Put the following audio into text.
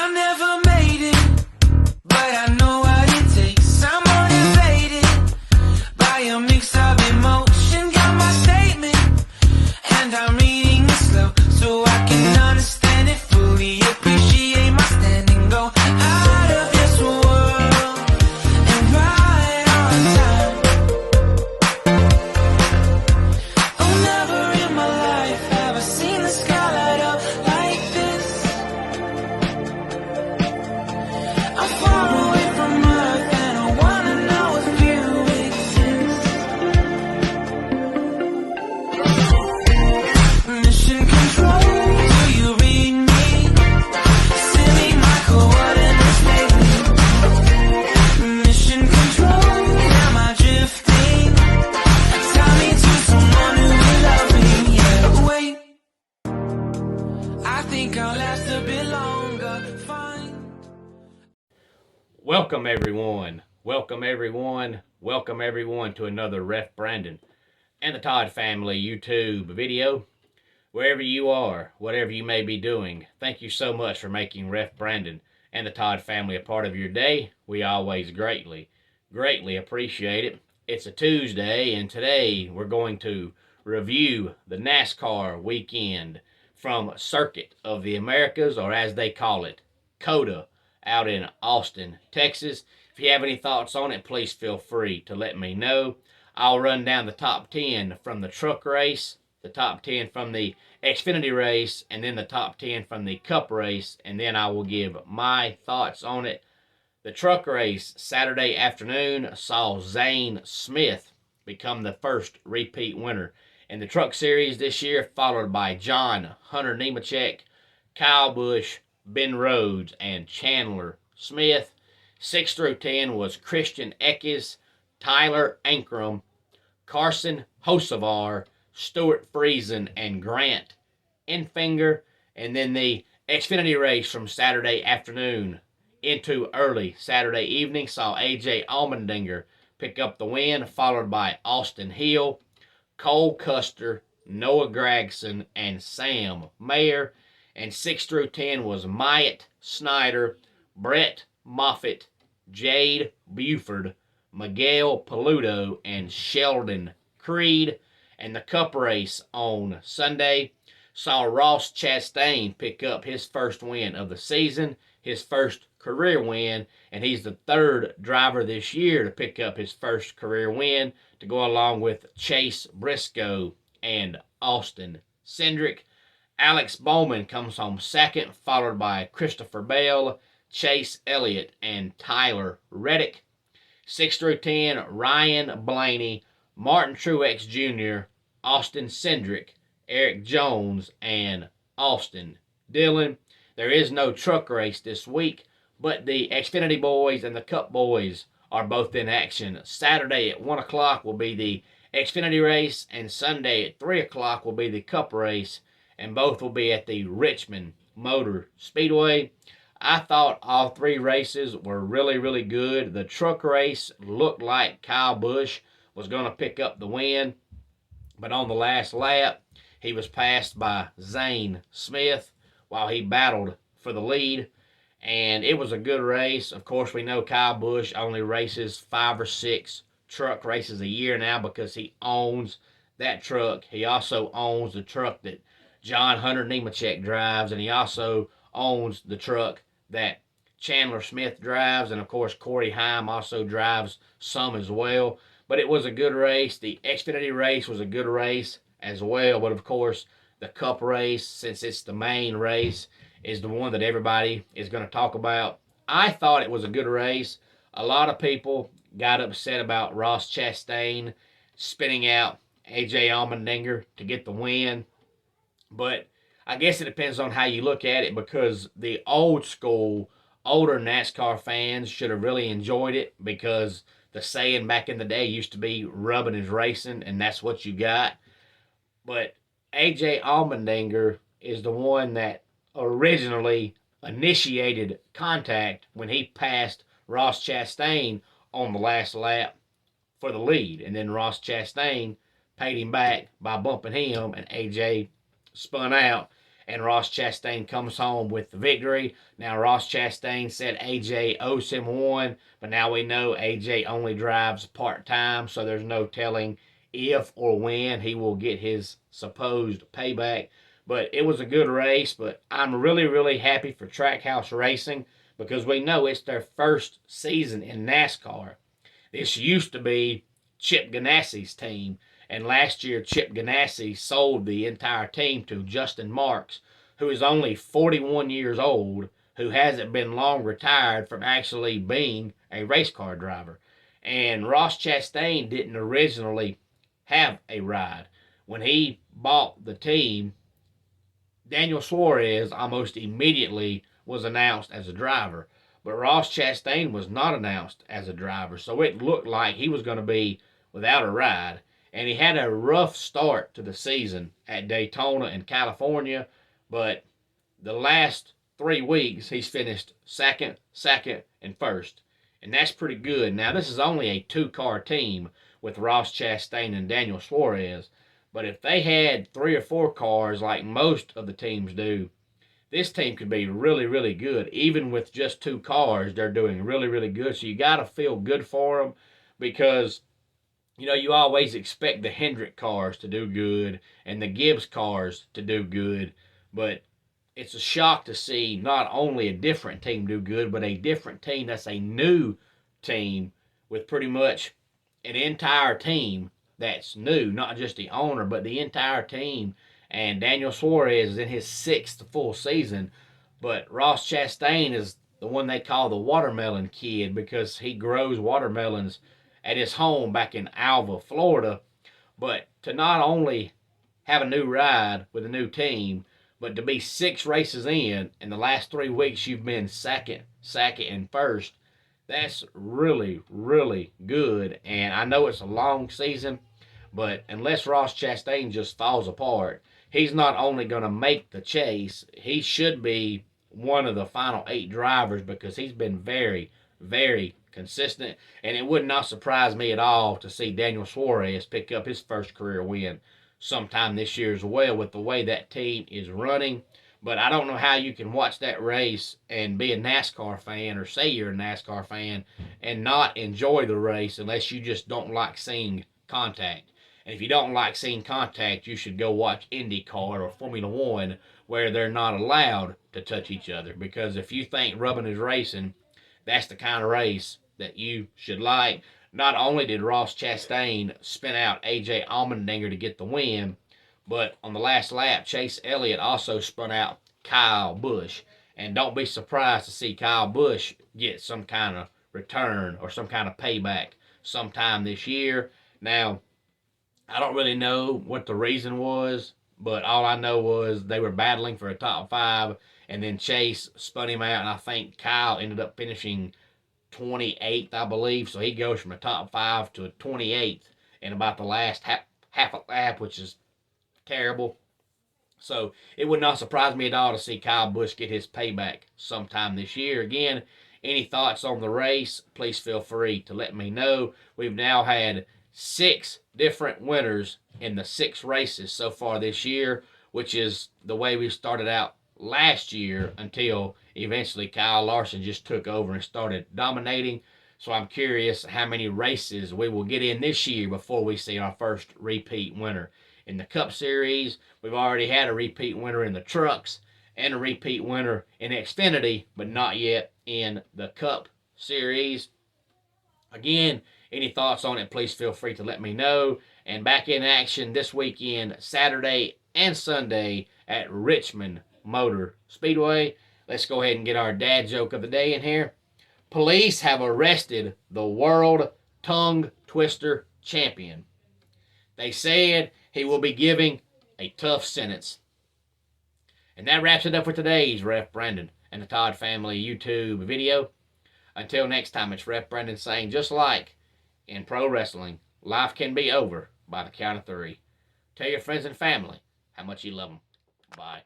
I never made it, but I know what it takes. I'm motivated by a mix of emotion. Got my statement, and I'm reading it slow so I can understand it fully. Appreciate my standing, go out of this world and right on time. Oh, never in my life have I seen the sky light up like this. I'm far away from Earth and I wanna know if you exist. Mission control, do you read me? Send me my coordinates lately. Mission control, am I drifting? Tie me to someone who will love me. Yeah, wait, I think I'll last a bit longer. Fine. Welcome everyone, welcome everyone, welcome everyone to another Ref Brandon and the Todd Family YouTube video. Wherever you are, whatever you may be doing, thank you so much for making Ref Brandon and the Todd Family a part of your day. We always greatly appreciate it. It's a Tuesday, and today we're going to review the NASCAR weekend from Circuit of the Americas, or as they call it, COTA, out in Austin, Texas. If you have any thoughts on it, please feel free to let me know. I'll run down the top 10 from the truck race, the top 10 from the Xfinity race, and then the top 10 from the Cup race, and then I will give my thoughts on it. The truck race Saturday afternoon saw Zane Smith become the first repeat winner in the truck series this year, followed by John Hunter Nemechek, Kyle Busch, Ben Rhodes, and Chandler Smith. 6 through 10 was Christian Eckes, Tyler Ankrum, Carson Hocevar, Stuart Friesen, and Grant Enfinger. And then the Xfinity race from Saturday afternoon into early Saturday evening saw A.J. Allmendinger pick up the win, followed by Austin Hill, Cole Custer, Noah Gragson, and Sam Mayer. And 6 through 10 was Myatt Snyder, Brett Moffitt, Jade Buford, Miguel Paludo, and Sheldon Creed. And the Cup race on Sunday saw Ross Chastain pick up his first win of the season, his first career win, and he's the third driver this year to pick up his first career win, to go along with Chase Briscoe and Austin Cindric. Alex Bowman comes home second, followed by Christopher Bell, Chase Elliott, and Tyler Reddick. 6 through 10, Ryan Blaney, Martin Truex Jr., Austin Cindric, Eric Jones, and Austin Dillon. There is no truck race this week, but the Xfinity boys and the Cup boys are both in action. Saturday at 1 o'clock will be the Xfinity race, and Sunday at 3 o'clock will be the Cup race, and both will be at the Richmond Motor Speedway. I thought all three races were really good. The truck race looked like Kyle Busch was going to pick up the win, but on the last lap, he was passed by Zane Smith while he battled for the lead, and it was a good race. Of course, we know Kyle Busch only races 5 or 6 truck races a year now because he owns that truck. He also owns the truck that John Hunter Nemechek drives, and he also owns the truck that Chandler Smith drives, and of course Corey Heim also drives some as well. But it was a good race. The Xfinity race was a good race as well, but of course the Cup race, since it's the main race, is the one that everybody is going to talk about. I thought it was a good race. A lot of people got upset about Ross Chastain spinning out A.J. Allmendinger to get the win. But I guess it depends on how you look at it, because the old school, older NASCAR fans should have really enjoyed it, because the saying back in the day used to be rubbing is racing, and that's what you got. But A.J. Allmendinger is the one that originally initiated contact when he passed Ross Chastain on the last lap for the lead. And then Ross Chastain paid him back by bumping him, and AJ spun out. and Ross Chastain comes home with the victory. Now, Ross Chastain said AJ owes him one, but now we know AJ only drives part-time, so there's no telling if or when he will get his supposed payback. But it was a good race, but I'm really, really happy for Trackhouse Racing because we know it's their first season in NASCAR. This used to be Chip Ganassi's team, and last year Chip Ganassi sold the entire team to Justin Marks, who is only 41 years old, who hasn't been long retired from actually being a race car driver. And Ross Chastain didn't originally have a ride. When he bought the team, Daniel Suarez almost immediately was announced as a driver, but Ross Chastain was not announced as a driver, so it looked like he was going to be without a ride. And he had a rough start to the season at Daytona and California, but the last 3 weeks he's finished second, and first, and that's pretty good. Now, this is only a 2-car team with Ross Chastain and Daniel Suarez, but if they had 3 or 4 cars like most of the teams do, this team could be really, really good. Even with just 2 cars, they're doing really, really good. So you got to feel good for them because, you know, you always expect the Hendrick cars to do good and the Gibbs cars to do good. But it's a shock to see not only a different team do good, but a different team that's a new team with pretty much an entire team that's new, not just the owner, but the entire team. And Daniel Suarez is in his 6th full season, but Ross Chastain is the one they call the watermelon kid because he grows watermelons at his home back in Alva, Florida. But to not only have a new ride with a new team, but to be 6 races in the last 3 weeks you've been second, and first, that's really, really good. And I know it's a long season, but unless Ross Chastain just falls apart, he's not only going to make the chase, he should be one of the final 8 drivers because he's been very, very consistent. And it would not surprise me at all to see Daniel Suarez pick up his first career win sometime this year as well with the way that team is running. But I don't know how you can watch that race and be a NASCAR fan or say you're a NASCAR fan and not enjoy the race unless you just don't like seeing contact. And if you don't like seeing contact, you should go watch IndyCar or Formula One where they're not allowed to touch each other. Because if you think rubbing is racing, that's the kind of race that you should like. Not only did Ross Chastain spin out A.J. Allmendinger to get the win, but on the last lap, Chase Elliott also spun out Kyle Busch. And don't be surprised to see Kyle Busch get some kind of return or some kind of payback sometime this year. Now, I don't really know what the reason was, but all I know was they were battling for a top 5, and then Chase spun him out, and I think Kyle ended up finishing 28th, I believe. So he goes from a top 5 to a 28th in about the last half a lap, which is terrible. So it would not surprise me at all to see Kyle Busch get his payback sometime this year. Again, any thoughts on the race, please feel free to let me know. We've now had 6 different winners in the 6 races so far this year, which is the way we started out last year until eventually Kyle Larson just took over and started dominating. So I'm curious how many races we will get in this year before we see our first repeat winner. In the Cup Series, we've already had a repeat winner in the trucks and a repeat winner in Xfinity, but not yet in the Cup Series. Again, any thoughts on it, please feel free to let me know. And back in action this weekend, Saturday and Sunday at Richmond Motor Speedway. Let's go ahead and get our dad joke of the day in here. Police have arrested the world tongue twister champion. They said he will be giving a tough sentence. And that wraps it up for today's Ref Brandon and the Todd Family YouTube video. Until next time, it's Ref Brandon saying, just like in pro wrestling, life can be over by the count of 3. Tell your friends and family how much you love them. Bye.